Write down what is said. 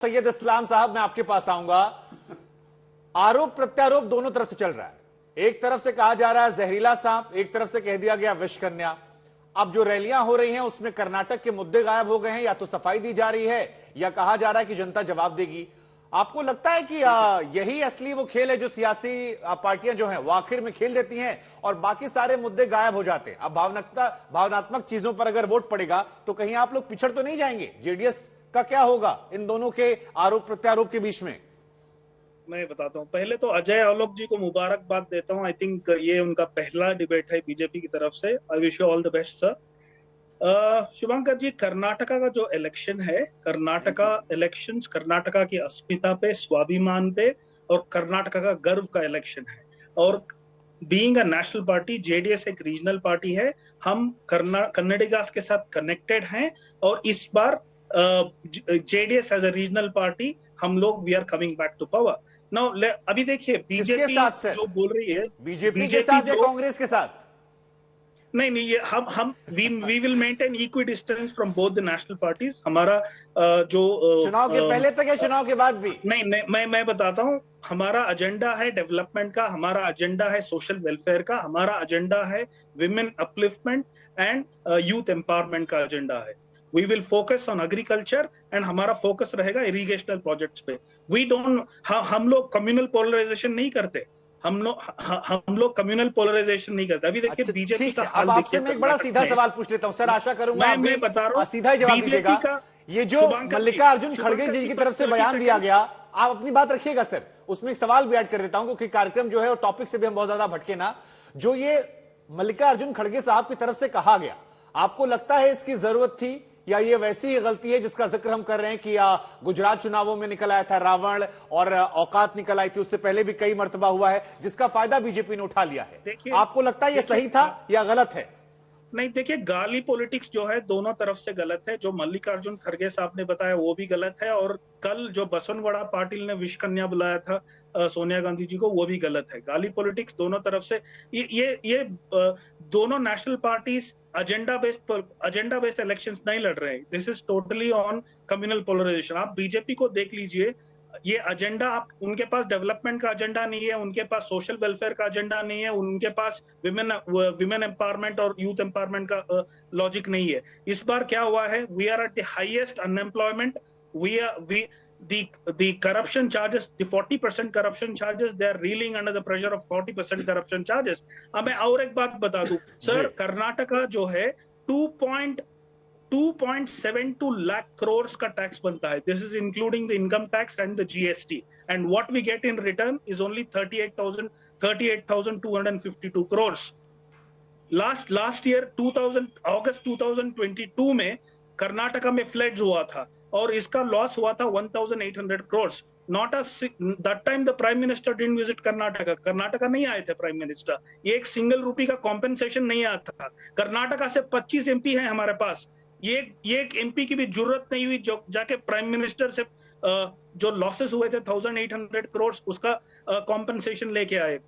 सैयद इस्लाम साहब, मैं आपके पास आऊंगा। आरोप प्रत्यारोप दोनों तरफ से चल रहा है। एक तरफ से कहा जा रहा है जहरीला सांप, एक तरफ से कह दिया गया विष कन्या। अब जो रैलियां हो रही हैं उसमें कर्नाटक के मुद्दे गायब हो गए हैं, या तो सफाई दी जा रही है या कहा जा रहा है कि जनता जवाब देगी। आपको लगता है कि यही असली वो खेल है जो सियासी पार्टियां जो हैं वो आखिर में खेल देती हैं और बाकी सारे मुद्दे गायब हो जाते हैं? अब भावनात्मक चीजों पर अगर वोट पड़ेगा तो कहीं आप लोग पिछड़ तो नहीं जाएंगे? जेडीएस का क्या होगा इन दोनों के आरोप प्रत्यारोप के बीच में? मैं बताता हूँ। पहले तो अजय आलोक जी को मुबारकबाद देता हूँ। आई थिंक ये उनका पहला डिबेट है बीजेपी की तरफ से। I wish you all the best sir. Shubhankar ji, Karnataka का जो इलेक्शन है, कर्नाटका इलेक्शंस कर्नाटका की अस्मिता पे, स्वाभिमान पे और कर्नाटका का गर्व का इलेक्शन है। और being a national party, JDS एक रीजनल पार्टी है। हम कन्नडिगास के साथ कनेक्टेड हैं और इस बार JDS as a regional party हम लोग we are coming back to power now. अभी देखिए बीजेपी जो बोल रही है, बीजेपी के साथ या कांग्रेस के साथ? नहीं नहीं, ये हम we will maintain equidistance from both the national parties. हमारा जो चुनाव के पहले तक या चुनाव के बाद भी? नहीं नहीं, मैं बताता हूँ। हमारा एजेंडा है डेवलपमेंट का, हमारा एजेंडा है सोशल वेलफेयर का, हमारा एजेंडा है women upliftment and youth empowerment का एजेंडा है। We will focus on agriculture and हमारा फोकस रहेगा इरिगेशनल प्रोजेक्ट्स पे। वी डोंट हम लोग कम्युनल पोलराइजेशन नहीं करते। हम लोग कम्युनल पोलराइजेशन नहीं करते। अभी देखिए बीजेपी का हाल देखिए। आपसे मैं एक बड़ा सीधा सवाल पूछ लेता हूं सर, आशा करूंगा मैं बता रहा हूं सीधा ही जवाब दीजिएगा। ये जो मल्लिकार्जुन खड़गे जी की तरफ से बयान दिया गया, आप अपनी बात रखिएगा सर, उसमें एक सवाल भी ऐड कर देता हूं क्योंकि कार्यक्रम जो है वो टॉपिक से भी हम बहुत ज्यादा भटके ना। जो ये मल्लिकार्जुन खड़गे साहब की तरफ से कहा गया, आपको लगता है इसकी जरूरत थी या ये वैसी ही गलती है जिसका जिक्र हम कर रहे हैं कि गुजरात चुनावों में निकल आया था रावण और औकात निकल आई थी, उससे पहले भी कई मर्तबा हुआ है जिसका फायदा बीजेपी ने उठा लिया है? आपको लगता है ये सही था या गलत है? नहीं देखिए, गाली पॉलिटिक्स जो है दोनों तरफ से गलत है। जो मल्लिकार्जुन खड़गे साहब ने बताया वो भी गलत है, और कल जो बसवनगुड़ा पाटिल ने विष कन्या बुलाया था सोनिया गांधी जी को, वो भी गलत है। गाली पॉलिटिक्स दोनों तरफ से। ये दोनों national parties agenda based elections नहीं लड़ रहे हैं। This is totally on communal polarisation. आप बीजेपी को देख लीजिए, ये एजेंडा आप उनके पास डेवलपमेंट का एजेंडा नहीं है, उनके पास सोशल वेलफेयर का एजेंडा नहीं है, उनके पास विमेन एम्पावरमेंट और यूथ एम्पावरमेंट का लॉजिक नहीं है। इस बार क्या हुआ है, we are at the highest unemployment. The corruption charges, the 40% corruption charges, they are reeling under the pressure of 40% corruption charges. अब मैं और एक बात बता दूं सर, कर्नाटका जो है 2.72 lakh crores का टैक्स बनता है। This is including the income tax and the GST, and what we get in return is only 38,252 crores। Last year August 2022 में कर्नाटका में फ्लड्स हुआ था और इसका लॉस हुआ था 1,800 crores। Not that time the prime minister didn't visit Karnataka नहीं आए थे प्राइम मिनिस्टर। ये एक सिंगल रुपी का कॉम्पेंसेशन नहीं आया था। कर्नाटका से 25 एमपी है हमारे पास। ये एक एमपी की भी जरूरत नहीं हुई जो जाके प्राइम मिनिस्टर से जो लॉसेस हुए थे 1,800 crores उसका कॉम्पेंसेशन लेके आए।